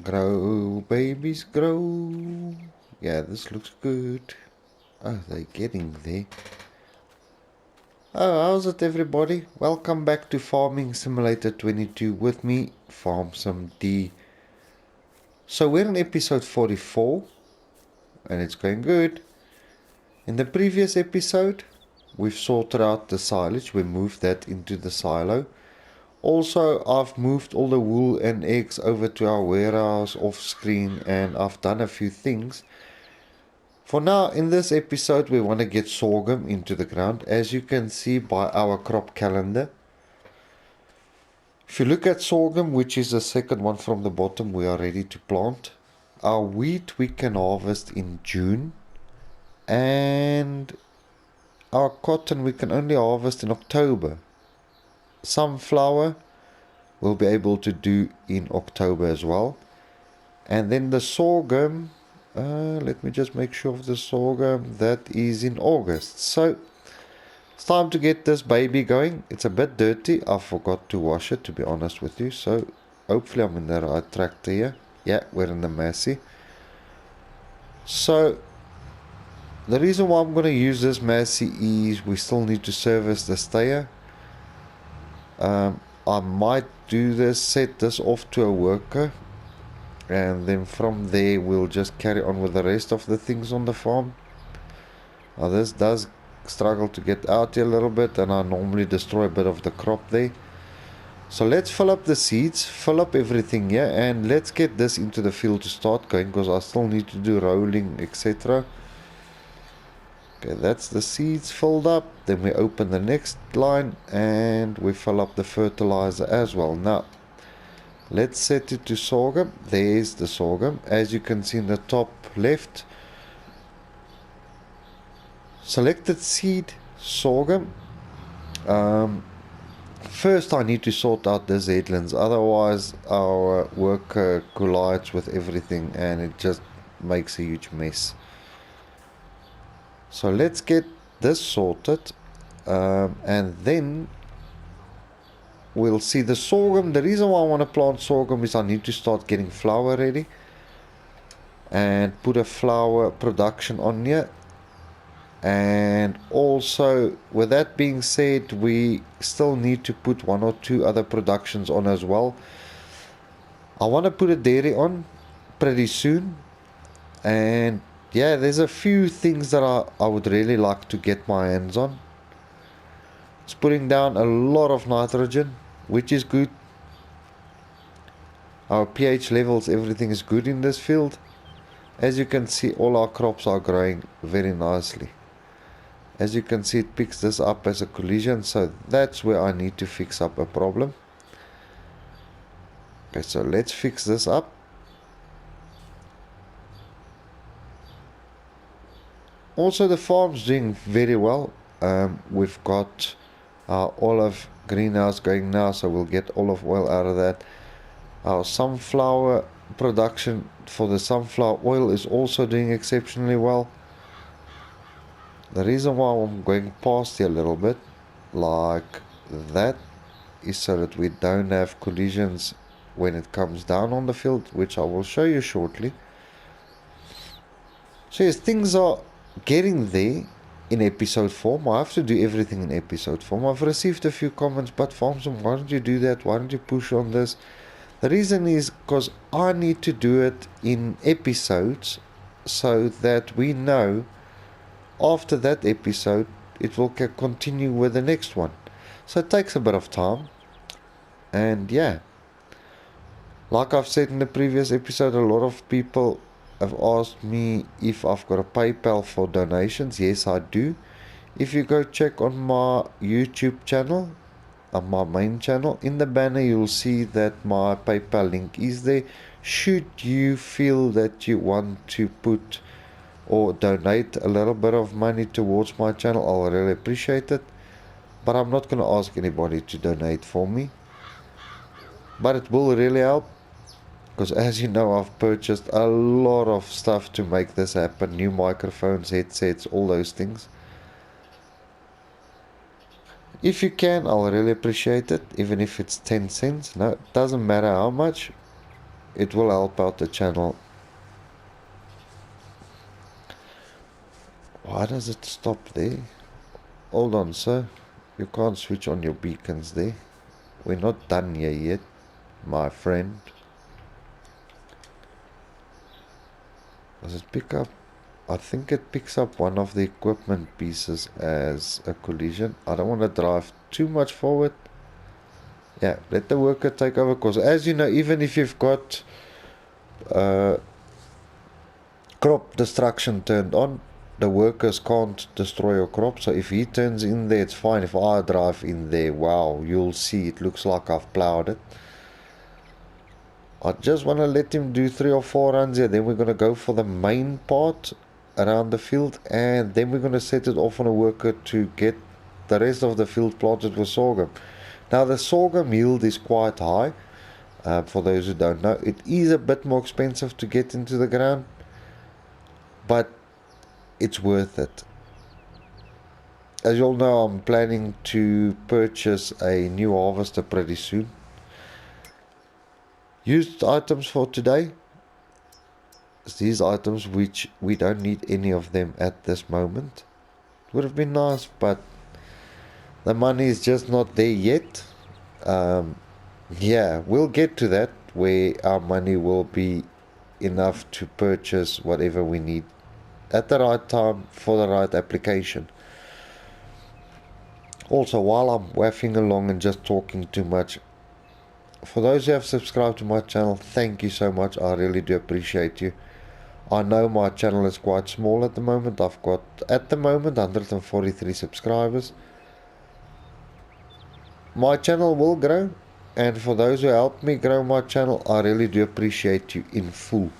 Grow, babies, grow. Yeah, this looks good. Oh, they're getting there. Oh, how's it, everybody? Welcome back to Farming Simulator 22 with me, Farm Sim D. So we're in episode 44, and it's going good. In the previous episode, we've sorted out the silage. We moved that into the silo. Also, I've moved all the wool and eggs over to our warehouse off screen, and I've done a few things. For now, in this episode, we want to get sorghum into the ground, as you can see by our crop calendar. If you look at sorghum, which is the second one from the bottom, we are ready to plant. Our wheat we can harvest in June, and our cotton we can only harvest in October. Sunflower we'll be able to do in October as well. And then the sorghum, let me just make sure of the sorghum, that is in August. So it's time to get this baby going. It's a bit dirty. I forgot to wash it, to be honest with you. So hopefully I'm in the right tractor here. Yeah, we're in the Massey. So the reason why I'm going to use this Massey is we still need to service the stayer. I might do this, set this off to a worker, and then from there we'll just carry on with the rest of the things on the farm. Now this does struggle to get out here a little bit, and I normally destroy a bit of the crop there. So let's fill up the seeds, fill up everything here, and let's get this into the field to start going, because I still need to do rolling, etc. Okay, that's the seeds filled up. Then we open the next line and we fill up the fertilizer as well. Now let's set it to sorghum. There's the sorghum, as you can see in the top left. Selected seed, sorghum. First I need to sort out the headlands, otherwise our worker collides with everything and it just makes a huge mess. So let's get this sorted, and then we'll see the sorghum. The reason why I want to plant sorghum is I need to start getting flour ready and put a flour production on here. And also, with that being said, we still need to put one or two other productions on as well. I want to put a dairy on pretty soon, and yeah, there's a few things that I would really like to get my hands on. It's putting down a lot of nitrogen, which is good. Our pH levels, everything is good in this field. As you can see, all our crops are growing very nicely. As you can see, it picks this up as a collision, so that's where I need to fix up a problem. Okay, so let's fix this up. Also, the farm's doing very well. We've got our olive greenhouse going now, so we'll get olive oil out of that. Our sunflower production for the sunflower oil is also doing exceptionally well. The reason why I'm going past here a little bit like that is so that we don't have collisions when it comes down on the field, which I will show you shortly. So yes, things are getting there in episode form. I have to do everything in episode form. I've received a few comments, but Farmson, why don't you do that? Why don't you push on this? The reason is because I need to do it in episodes so that we know after that episode it will continue with the next one. So it takes a bit of time. And yeah, like I've said in the previous episode, a lot of people have asked me if I've got a PayPal for donations. Yes, I do. If you go check on my YouTube channel, on my main channel, in the banner you'll see that my PayPal link is there. Should you feel that you want to put or donate a little bit of money towards my channel, I'll really appreciate it. But I'm not going to ask anybody to donate for me. But it will really help, because as you know, I've purchased a lot of stuff to make this happen. New microphones, headsets, all those things. If you can, I'll really appreciate it, even if it's 10 cents. No, it doesn't matter how much. it will help out the channel. Why does it stop there? Hold on, sir. You can't switch on your beacons there. We're not done here yet, my friend. Does it pick up? I think it picks up one of the equipment pieces as a collision. I don't want to drive too much forward. Yeah, let the worker take over, because as you know, even if you've got crop destruction turned on, the workers can't destroy your crop. So if he turns in there, it's fine. If I drive in there, wow, you'll see it looks like I've plowed it. I just want to let him do 3 or 4 runs here. Then we're going to go for the main part around the field, and then we're going to set it off on a worker to get the rest of the field planted with sorghum. Now the sorghum yield is quite high. For those who don't know, it is a bit more expensive to get into the ground, but it's worth it. As you all know, I'm planning to purchase a new harvester pretty soon. Used items for today, these items which we don't need any of them at this moment. Would have been nice, but the money is just not there yet. Yeah, we'll get to that where our money will be enough to purchase whatever we need at the right time for the right application. Also, while I'm waffing along and just talking too much, for those who have subscribed to my channel, thank you so much. I really do appreciate you. I know my channel is quite small at the moment. I've got, at the moment, 143 subscribers. My channel will grow, and for those who help me grow my channel, I really do appreciate you in full.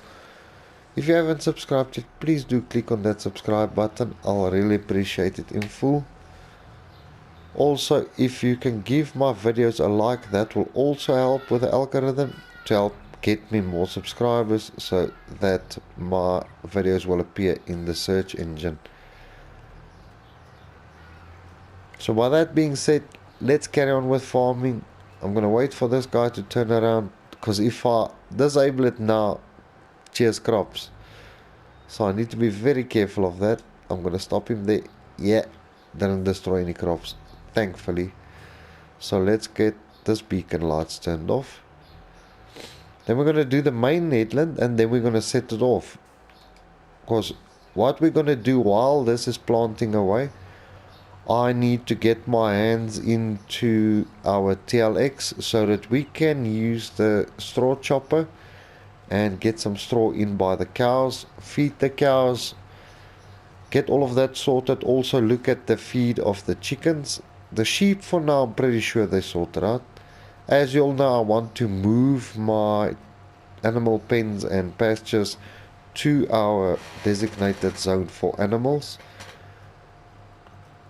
If you haven't subscribed yet, please do click on that subscribe button. I'll really appreciate it in full. Also, if you can give my videos a like, that will also help with the algorithm to help get me more subscribers, so that my videos will appear in the search engine. So by that being said, let's carry on with farming. I'm gonna wait for this guy to turn around, because if I disable it now, cheers crops. So I need to be very careful of that. I'm gonna stop him there. Yeah, didn't destroy any crops, thankfully. So let's get this beacon lights turned off. Then we're going to do the main headland, and then we're going to set it off. Because what we're going to do while this is planting away, I need to get my hands into our TLX so that we can use the straw chopper and get some straw in by the cows, feed the cows, get all of that sorted. Also look at the feed of the chickens. The sheep, for now, I'm pretty sure they sorted out. As you all know, I want to move my animal pens and pastures to our designated zone for animals.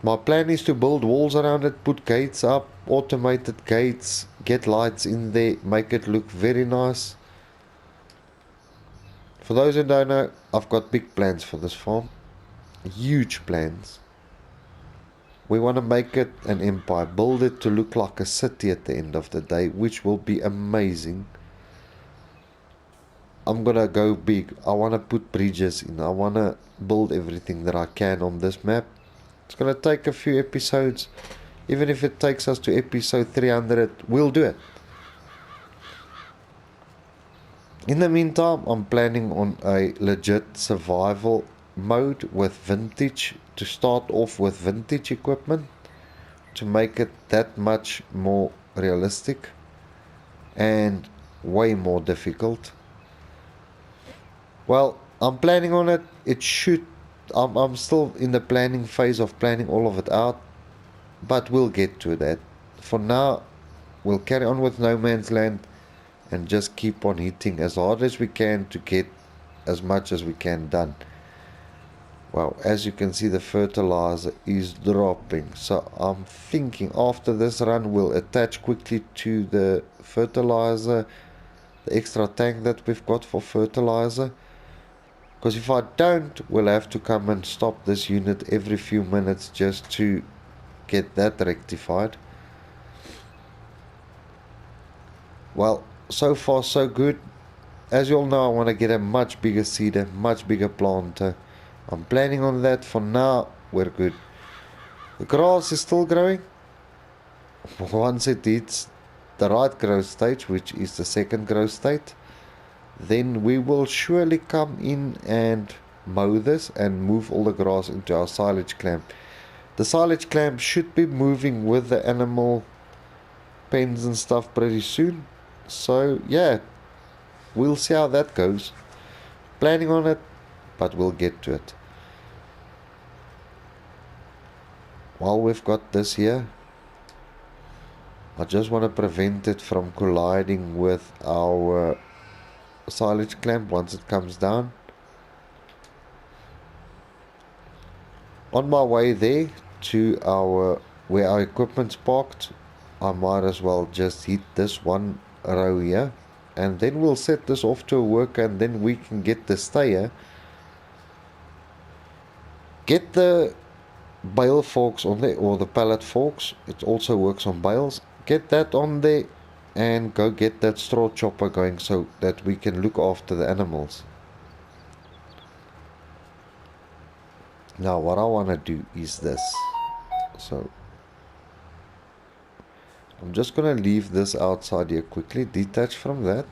My plan is to build walls around it, put gates up, automated gates, get lights in there, make it look very nice. For those who don't know, I've got big plans for this farm. Huge plans. We want to make it an empire, build it to look like a city at the end of the day, which will be amazing. I'm gonna go big. I want to put bridges in. I want to build everything that I can on this map. It's gonna take a few episodes. Even if it takes us to episode 300, we'll do it. In the meantime, I'm planning on a legit survival mode with vintage, to start off with vintage equipment, to make it that much more realistic and way more difficult. Well, I'm planning on it. It should, I'm still in the planning phase of planning all of it out, but we'll get to that. For now, we'll carry on with No Man's Land and just keep on hitting as hard as we can to get as much as we can done. Well, as you can see, the fertilizer is dropping, so I'm thinking after this run we'll attach quickly to the fertilizer, the extra tank that we've got for fertilizer, because if I don't, we'll have to come and stop this unit every few minutes just to get that rectified. Well, so far so good. as you all know, I want to get a much bigger seeder, much bigger planter. I'm planning on that. For now, we're good. The grass is still growing. Once it hits the right growth stage, which is the second growth state, then we will surely come in and mow this and move all the grass into our silage clamp. The silage clamp should be moving with the animal pens and stuff pretty soon. So yeah, we'll see how that goes. Planning on it, but we'll get to it. While we've got this here, I just want to prevent it from colliding with our silage clamp once it comes down. On my way there to where our equipment's parked, I might as well just hit this one row here, and then we'll set this off to a worker, and then we can get the stayer, get the bale forks on there, or the pallet forks. It also works on bales. Get that on there and go get that straw chopper going so that we can look after the animals. Now what I want to do is this. So I'm just going to leave this outside here quickly, detach from that.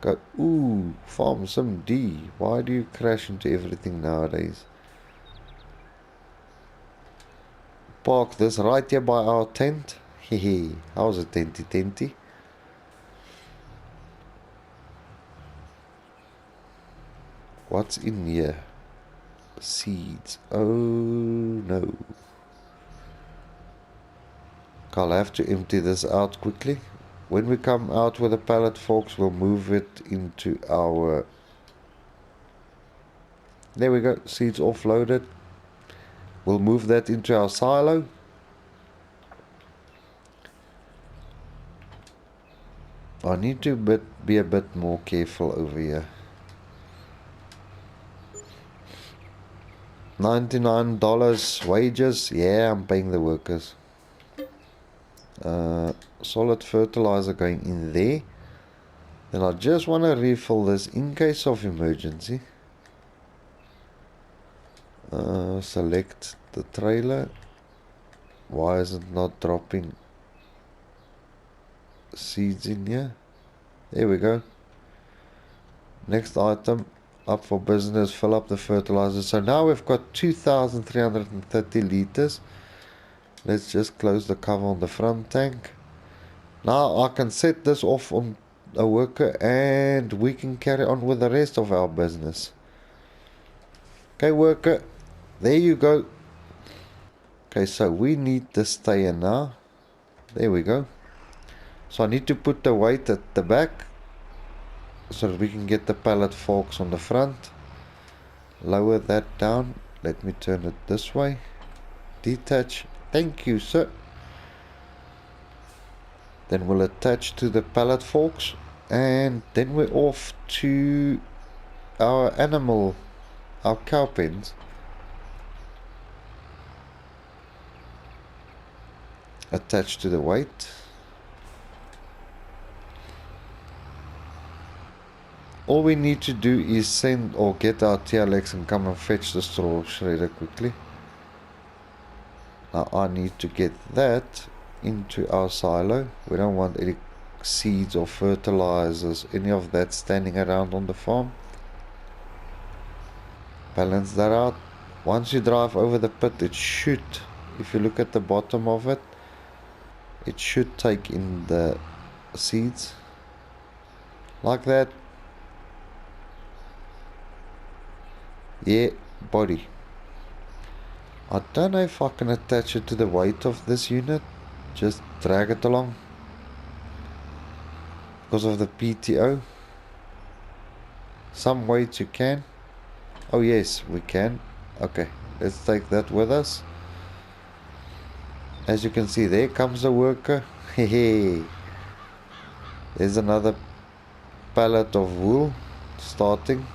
Go, ooh, farm some D. Why do you crash into everything nowadays? Park this right here by our tent. Hehe, how's a tenty? What's in here? Seeds. Oh no. I'll have to empty this out quickly. When we come out with the pallet forks, we'll move it into our... There we go, seeds offloaded. We'll move that into our silo. I need to be a bit more careful over here. $99 wages. Yeah, I'm paying the workers. Solid fertilizer going in there. Then I just want to refill this in case of emergency. Select the trailer. Why is it not dropping seeds in here? There we go. Next item, up for business, fill up the fertilizer. So now we've got 2,330 liters. Let's just close the cover on the front tank. Now I can set this off on a worker and we can carry on with the rest of our business. Okay, worker, there you go. Okay, so we need the stayer now. There we go. So I need to put the weight at the back so that we can get the pallet forks on the front. Lower that down. Let me turn it this way. Detach. Thank you, sir. Then we'll attach to the pallet forks, and then we're off to our cow pens. Attached to the weight. All we need to do is send or get our TLX and come and fetch the straw shredder quickly. Now I need to get that into our silo. We don't want any seeds or fertilizers, any of that standing around on the farm. Balance that out. Once you drive over the pit, it should, if you look at the bottom of it, it should take in the seeds like that. Yeah, body. I don't know if I can attach it to the weight of this unit. Just drag it along because of the PTO. Some weights you can. Oh yes, we can. Okay, let's take that with us. As you can see, there comes the worker. Hey, there's another pallet of wool starting.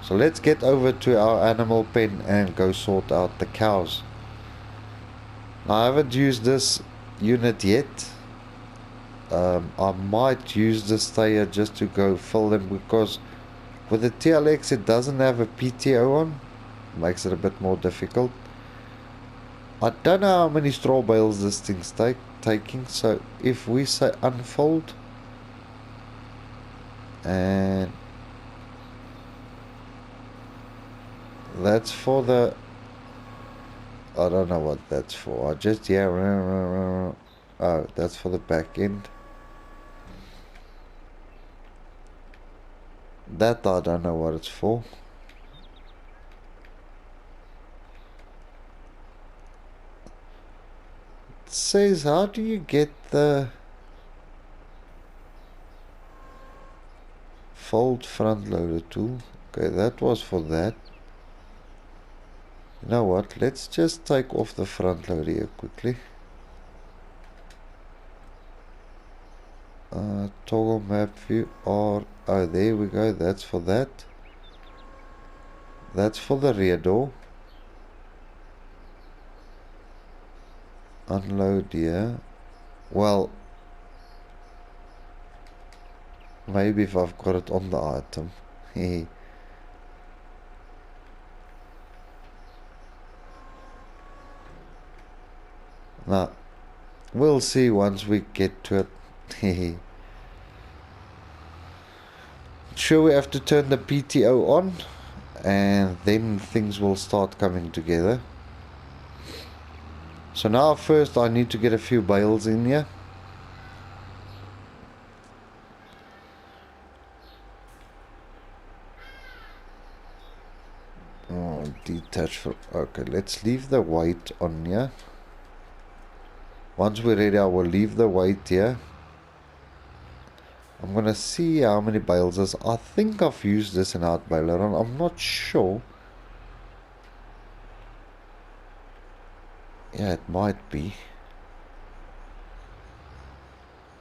So let's get over to our animal pen and go sort out the cows. Now, I haven't used this unit yet. I might use the stayer just to go fill them, because with the TLX it doesn't have a PTO on. Makes it a bit more difficult. I don't know how many straw bales this thing's taking, so if we say unfold, and that's for the, I don't know what that's for. I just, yeah, oh, that's for the back end. That I don't know what it's for. It says, how do you get the fold front loader tool? Okay, that was for that. You know what? Let's just take off the front loader here quickly. Toggle map view, or oh, there we go. That's for that. That's for the rear door. Unload here. Well, maybe if I've got it on the item. Now, we'll see once we get to it. Sure, we have to turn the PTO on, and then things will start coming together. So now first I need to get a few bales in here. Oh, detach from, okay, let's leave the weight on here. Once we're ready, I will leave the weight here. I'm gonna see how many bales this. I think I've used this in out baler on. I'm not sure. Yeah, it might be.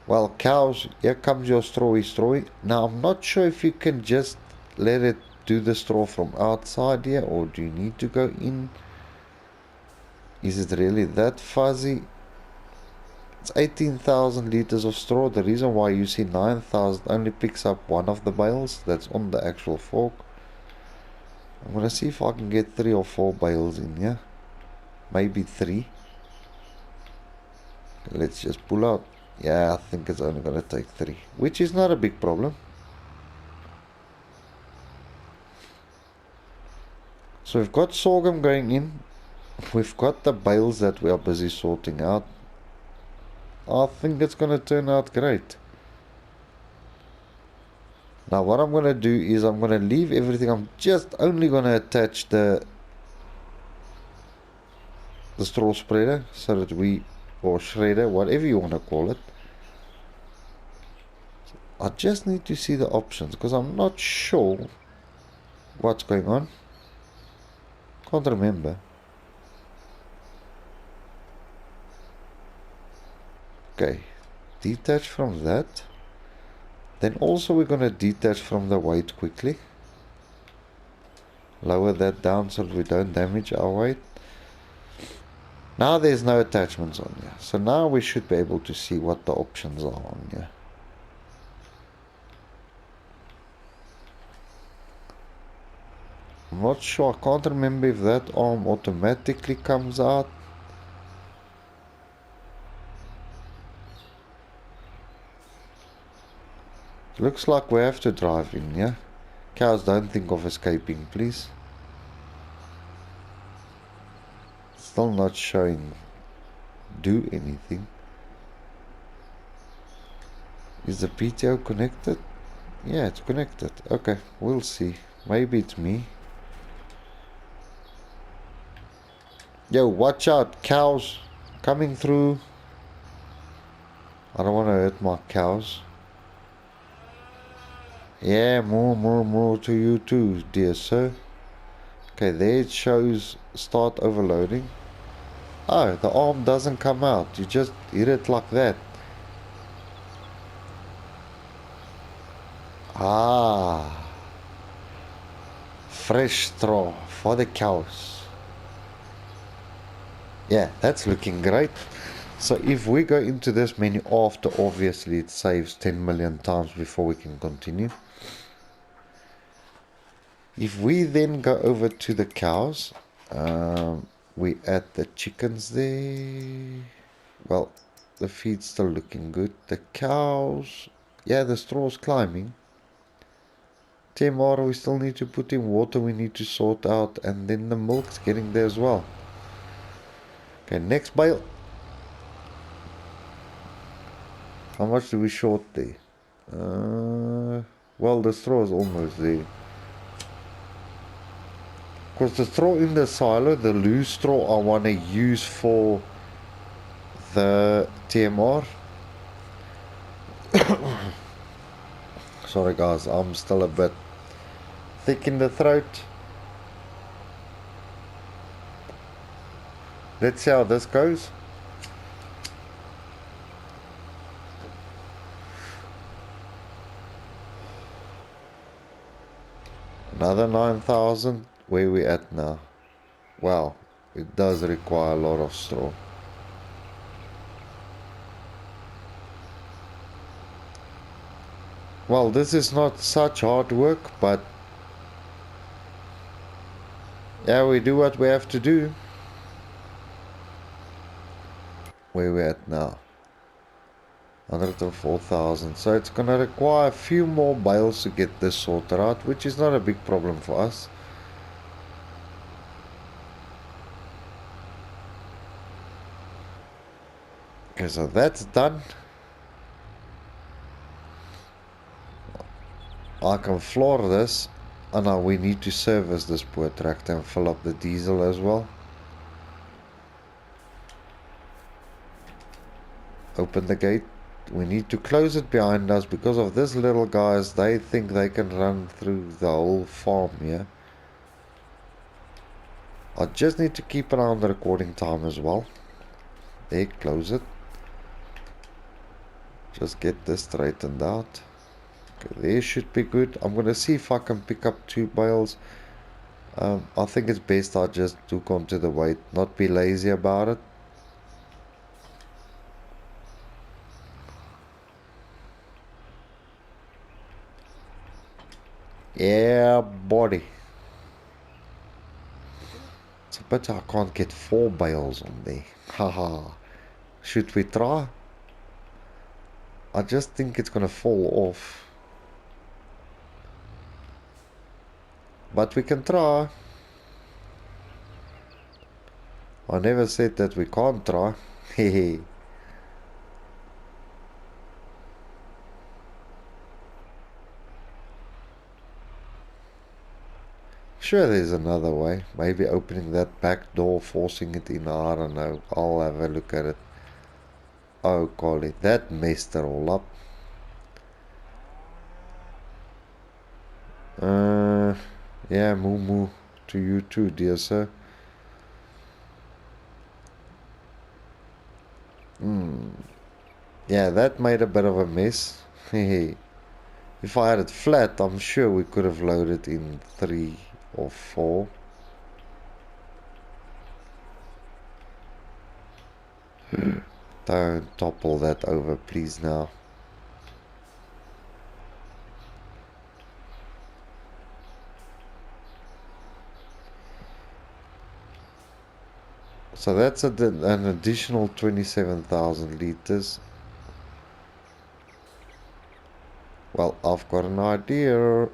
Well, cows, here comes your strawy. Now, I'm not sure if you can just let it do the straw from outside here, or do you need to go in? Is it really that fuzzy? It's 18,000 liters of straw. The reason why you see 9,000 only picks up one of the bales that's on the actual fork. I'm gonna see if I can get 3 or 4 bales in here. Maybe 3. Let's just pull out. Yeah, I think it's only gonna take 3, which is not a big problem. So we've got sorghum going in. We've got the bales that we are busy sorting out. I think it's gonna turn out great. Now what I'm gonna do is I'm gonna leave everything. I'm just only gonna attach the straw spreader, so that we, or shredder, whatever you want to call it. I just need to see the options, because I'm not sure what's going on. Can't remember. Okay, detach from that. Then also we're going to detach from the weight quickly. Lower that down so that we don't damage our weight. Now there's no attachments on here. So now we should be able to see what the options are on here. I'm not sure. I can't remember if that arm automatically comes out. Looks like we have to drive in, yeah? Cows, don't think of escaping, please. Still not showing do anything. Is the PTO connected? Yeah, it's connected. Okay, we'll see. Maybe it's me. Yo, watch out, cows coming through. I don't want to hurt my cows. Yeah, more to you too, dear sir. Okay, there it shows start overloading. Oh, the arm doesn't come out. You just hit it like that. Ah, fresh straw for the cows. Yeah, that's looking great. So if we go into this menu after, obviously it saves 10 million times before we can continue. If we then go over to the cows, we add the chickens there. Well, the feed's still looking good. The cows, yeah, the straw's climbing. TMR, we still need to put in water, we need to sort out, and then the milk's getting there as well. Okay, next bale. How much do we short there? Well, the straw is almost there. Because the straw in the silo, the loose straw I want to use for the TMR. Sorry guys, I'm still a bit thick in the throat. Let's see how this goes. Another 9,000. Where we at now? Wow, it does require a lot of straw. Well, this is not such hard work, but yeah, we do what we have to do. Where we at now? 104,000. So it's gonna require a few more bales to get this sorted out, which is not a big problem for us. Okay, so that's done. I can floor this, and now we need to service this poor tractor and fill up the diesel as well. Open the gate. We need to close it behind us because of this little guys. They think they can run through the whole farm here. I just need to keep an eye on the recording time as well. There, close it. Just get this straightened out. Okay, there should be good. I'm gonna see if I can pick up 2 bales. I think it's best I just hook onto the weight, not be lazy about it. Yeah, buddy. It's a pity I can't get 4 bales on there. Haha. Should we try? I just think it's gonna fall off. But we can try. I never said that we can't try. Hehe. Sure, there's another way. Maybe opening that back door, forcing it in. I don't know. I'll have a look at it. Oh, golly, that messed it all up. Yeah, moo moo to you too, dear sir. Yeah, that made a bit of a mess. Hehe. If I had it flat, I'm sure we could have loaded in 3 or 4. Don't topple that over, please, now. So that's an additional 27,000 liters. Well, I've got an idea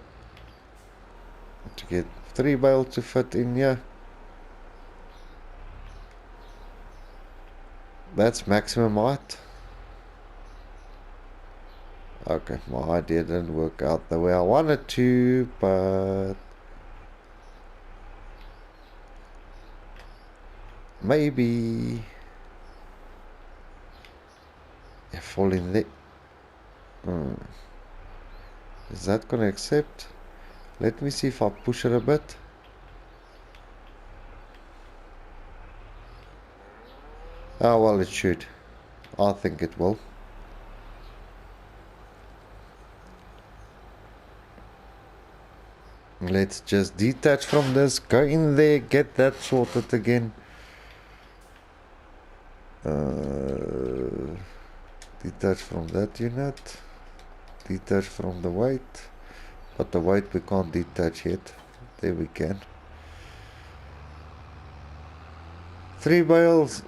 to get 3 bales to fit in here. That's maximum height. Okay, my idea didn't work out the way I wanted to, but maybe. Yeah, fall in there. Is that gonna accept? Let me see if I push it a bit. Oh, well, it should. I think it will. Let's just detach from this, go in there, get that sorted again. Detach from that unit. Detach from the weight. But the weight we can't detach yet. There we can. 3 bales.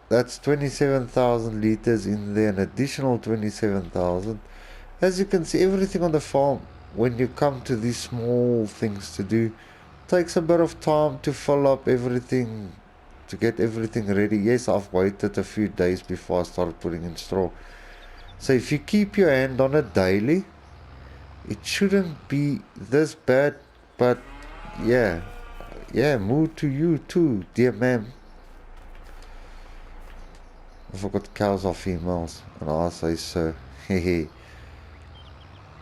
That's 27,000 liters in there. An additional 27,000. As you can see, everything on the farm, when you come to these small things to do, takes a bit of time to fill up everything, to get everything ready. Yes, I've waited a few days before I started putting in straw. So if you keep your hand on it daily, it shouldn't be this bad. But yeah, move to you too, dear ma'am. I forgot cows are females, and I say so. Hehe.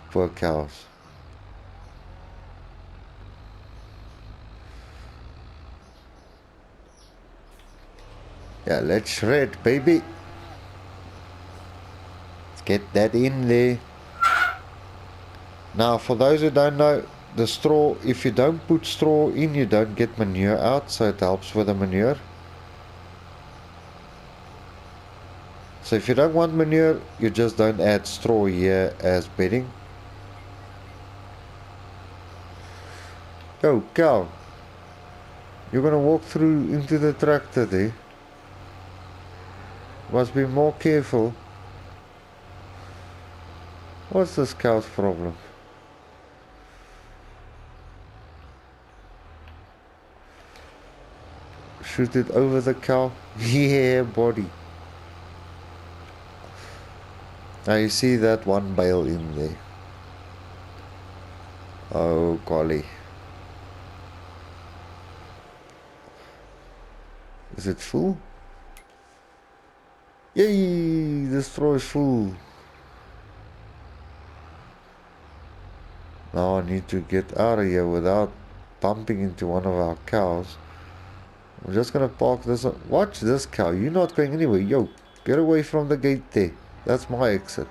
Poor cows. Yeah, let's shred, baby. Let's get that in there. Now, for those who don't know, the straw, if you don't put straw in, you don't get manure out, so it helps with the manure. So if you don't want manure, you just don't add straw here as bedding. Go, cow. You're gonna walk through into the tractor there. Must be more careful. What's this cow's problem? Shoot it over the cow? Yeah, buddy. Now you see that one bale in there. Oh, golly. Is it full? Yay! The straw is full. Now I need to get out of here without bumping into one of our cows. I'm just gonna park this. Watch this cow. You're not going anywhere. Yo, get away from the gate there. That's my exit.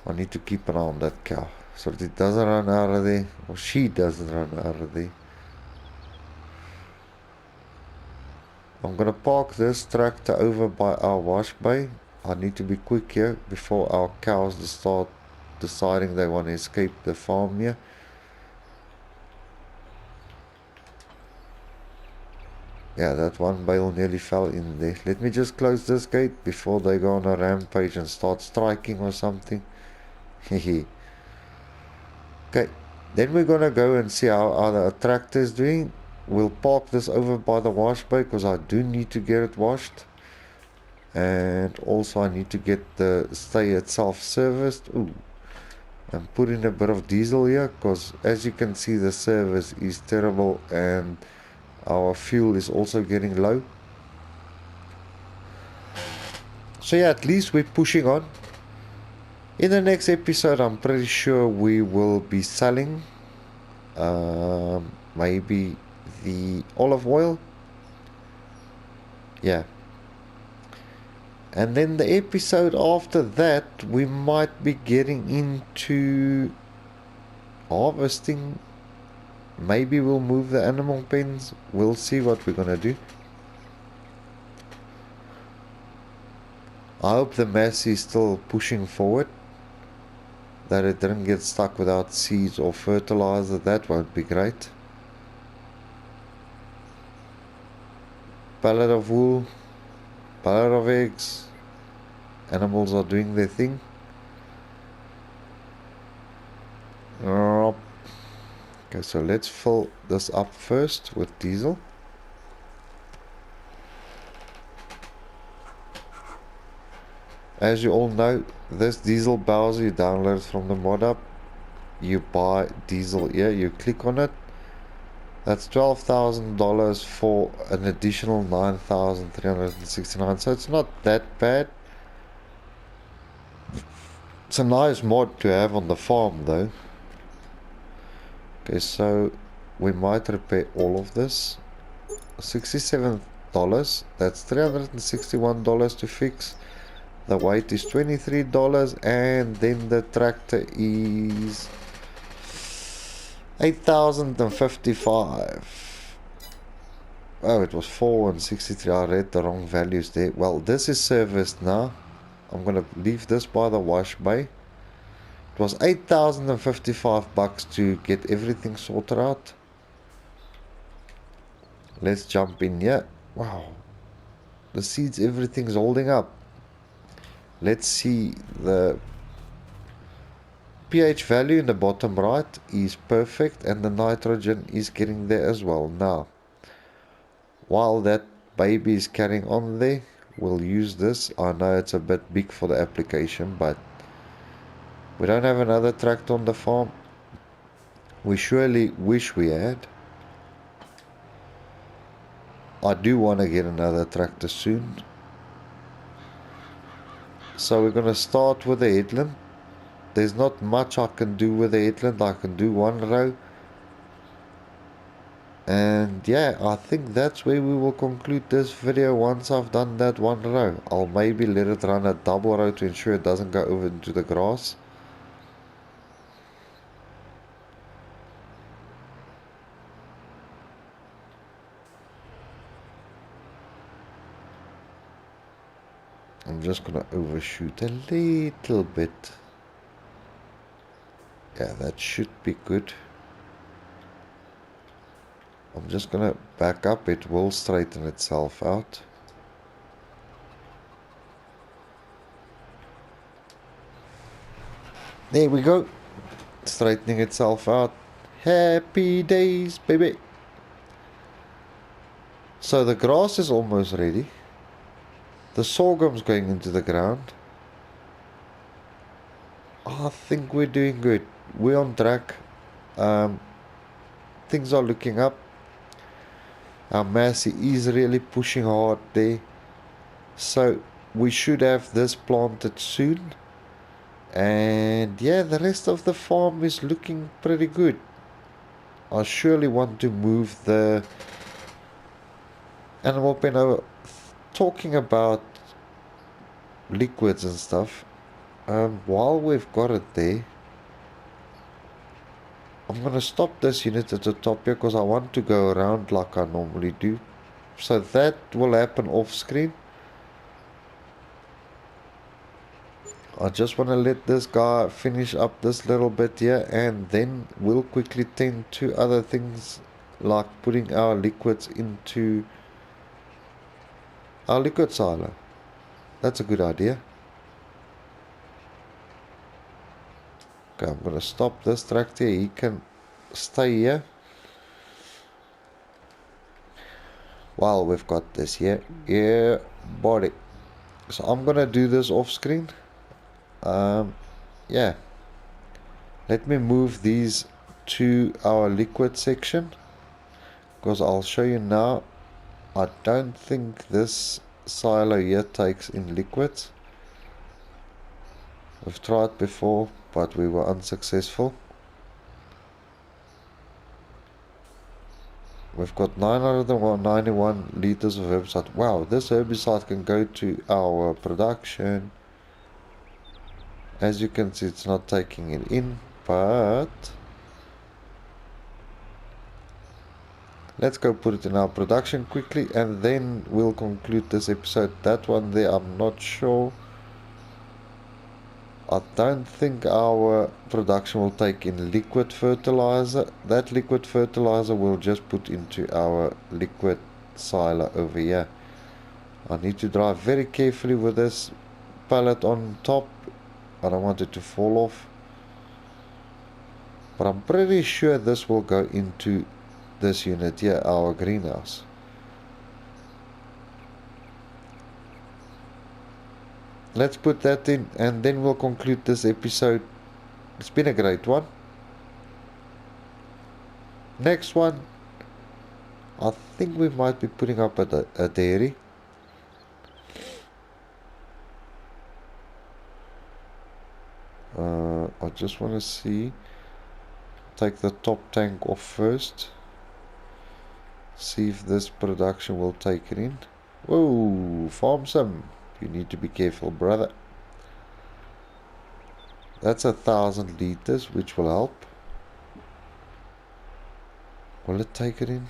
I need to keep an eye on that cow so that it doesn't run out of there, or she doesn't run out of there. I'm gonna park this tractor over by our wash bay. I need to be quick here before our cows start deciding they want to escape the farm here. Yeah, that one bale nearly fell in there. Let me just close this gate before they go on a rampage and start striking or something. Hehe. Okay, then we're gonna go and see how our tractor is doing. We'll park this over by the wash bay because I do need to get it washed. And also I need to get the stay itself serviced. Ooh. And put in a bit of diesel here because as you can see the service is terrible and our fuel is also getting low. So yeah, at least we're pushing on. In the next episode I'm pretty sure we will be selling maybe the olive oil. Yeah. And then the episode after that we might be getting into harvesting. Maybe we'll move the animal pens. We'll see what we're gonna do. I hope the Massey is still pushing forward, that it didn't get stuck without seeds or fertilizer. That won't be great. Pallet of wool, pallet of eggs. Animals are doing their thing. Okay, so let's fill this up first with diesel. As you all know, this diesel browser you download from the mod app. You buy diesel here, you click on it. That's $12,000 for an additional 9,369. So it's not that bad. It's a nice mod to have on the farm though. Okay, so we might repair all of this. $67. That's $361 to fix. The weight is $23, and then the tractor is 8,055. Oh, it was 4 and 63. I read the wrong values there. Well, this is serviced now. I'm gonna leave this by the wash bay. It was 8,055 bucks to get everything sorted out. Let's jump in here. Wow, the seeds, everything's holding up. Let's see, the pH value in the bottom right is perfect and the nitrogen is getting there as well. Now, while that baby is carrying on there, we'll use this. I know it's a bit big for the application, but we don't have another tractor on the farm. We surely wish we had. I do want to get another tractor soon. So we're going to start with the headland. There's not much I can do with the headland. I can do one row. And yeah, I think that's where we will conclude this video once I've done that one row. I'll maybe let it run a double row to ensure it doesn't go over into the grass. I'm just gonna overshoot a little bit. Yeah, that should be good. I'm just gonna back up. It will straighten itself out. There we go. Straightening itself out. Happy days, baby. So the grass is almost ready. The sorghum's going into the ground. I think we're doing good. We're on track. Things are looking up. Our Massey is really pushing hard there. So we should have this planted soon. And yeah, the rest of the farm is looking pretty good. I surely want to move the animal pen over. Talking about liquids and stuff, while we've got it there, I'm gonna stop this unit at the top here because I want to go around like I normally do. So that will happen off screen. I just want to let this guy finish up this little bit here, and then we'll quickly tend to other things like putting our liquids into our liquid silo. That's a good idea. Okay, I'm going to stop this tractor. He can stay here while we've got this here. Yeah, body. So I'm going to do this off screen. Yeah. Let me move these to our liquid section, because I'll show you now. I don't think this silo here takes in liquids. We've tried before, but we were unsuccessful. We've got 991 liters of herbicide. Wow, this herbicide can go to our production. As you can see, it's not taking it in, but let's go put it in our production quickly, and then we'll conclude this episode. That one there, I'm not sure. I don't think our production will take in liquid fertilizer. That liquid fertilizer we'll just put into our liquid silo over here. I need to drive very carefully with this pallet on top. I don't want it to fall off. But I'm pretty sure this will go into this unit here, our greenhouse. Let's put that in, and then we'll conclude this episode. It's been a great one. Next one, I think we might be putting up a dairy. I just want to see. Take the top tank off first. See if this production will take it in. Whoa, farm sim. You need to be careful, brother. That's 1,000 liters, which will help. Will it take it in?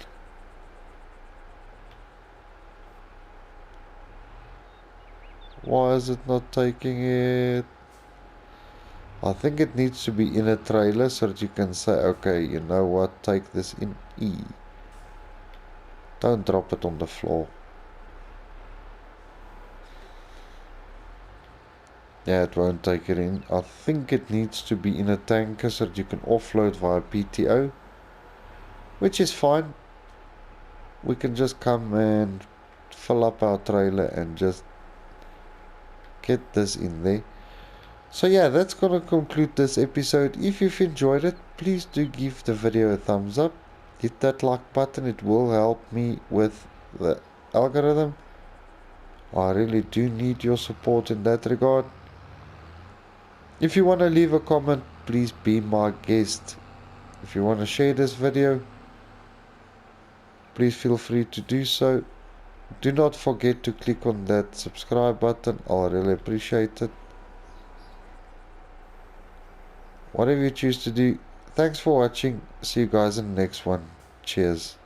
Why is it not taking it? I think it needs to be in a trailer so that you can say, okay, you know what, take this in E. Don't drop it on the floor. Yeah, it won't take it in. I think it needs to be in a tanker so that you can offload via PTO, which is fine. We can just come and fill up our trailer and just get this in there. So yeah, that's gonna conclude this episode. If you've enjoyed it, please do give the video a thumbs up. Hit that like button, it will help me with the algorithm. I really do need your support in that regard. If you want to leave a comment, please be my guest. If you want to share this video, please feel free to do so. Do not forget to click on that subscribe button, I'll really appreciate it. Whatever you choose to do, thanks for watching. See you guys in the next one. Cheers.